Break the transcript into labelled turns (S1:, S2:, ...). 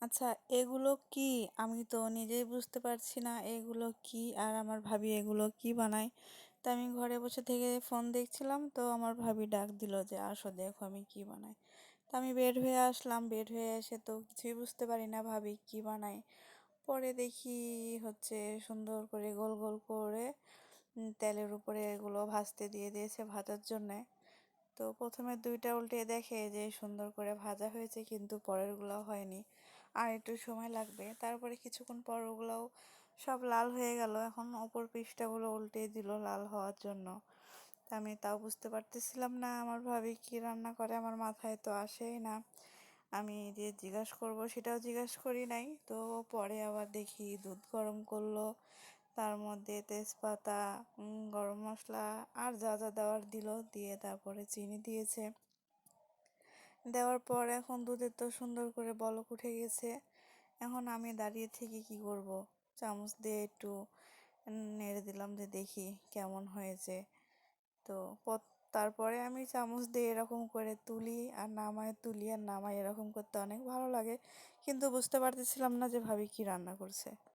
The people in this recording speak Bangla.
S1: আচ্ছা, এগুলো কি? আমি তো নিজেই বুঝতে পারছি না এগুলো কি আর আমার ভাবি এগুলো কি বানায়। তো আমি ঘরে বসে থেকে ফোন দেখছিলাম, তো আমার ভাবি ডাক দিল যে আসো দেখো আমি কি বানাই। তো আমি বের হয়ে আসলাম, বের হয়ে এসে তো কিছুই বুঝতে পারি না ভাবি কি বানায়। পরে দেখি হচ্ছে সুন্দর করে গোল গোল করে তেলের উপরে এগুলো ভাজতে দিয়ে দিয়েছে ভাজার জন্যে। তো প্রথমে দুইটা উল্টে দেখে যে সুন্দর করে ভাজা হয়েছে, কিন্তু পরেরগুলো হয়নি, আর একটু সময় লাগবে। তারপরে কিছুক্ষণ পর ওগুলোও সব লাল হয়ে গেল। এখন অপর পৃষ্ঠাগুলো উল্টে দিল লাল হওয়ার জন্য। তা আমি তাও বুঝতে পারতেছিলাম না আমার ভাবি কি রান্না করে, আমার মাথায় তো আসেই না। আমি যে জিজ্ঞাসা করব সেটাও জিজ্ঞাসা করি নাই। তো পরে আবার দেখি দুধ গরম করলো, তার মধ্যে তেজপাতা, গরম মশলা আর যা যা দেওয়ার দিল, দিয়ে তারপরে চিনি দিয়েছে। দেওয়ার পর এখন দুধের তো সুন্দর করে বলক উঠে গেছে। এখন আমি দাঁড়িয়ে থেকে কি করব, চামচ দিয়ে একটু নেড়ে দিলাম যে দেখি কেমন হয়েছে। তো তারপরে আমি চামচ দিয়ে এরকম করে তুলি আর নামাই, তুলি আর নামাই, এরকম করতে অনেক ভালো লাগে। কিন্তু বুঝতে পারতেছিলাম না যে ভাবি কি রান্না করছে।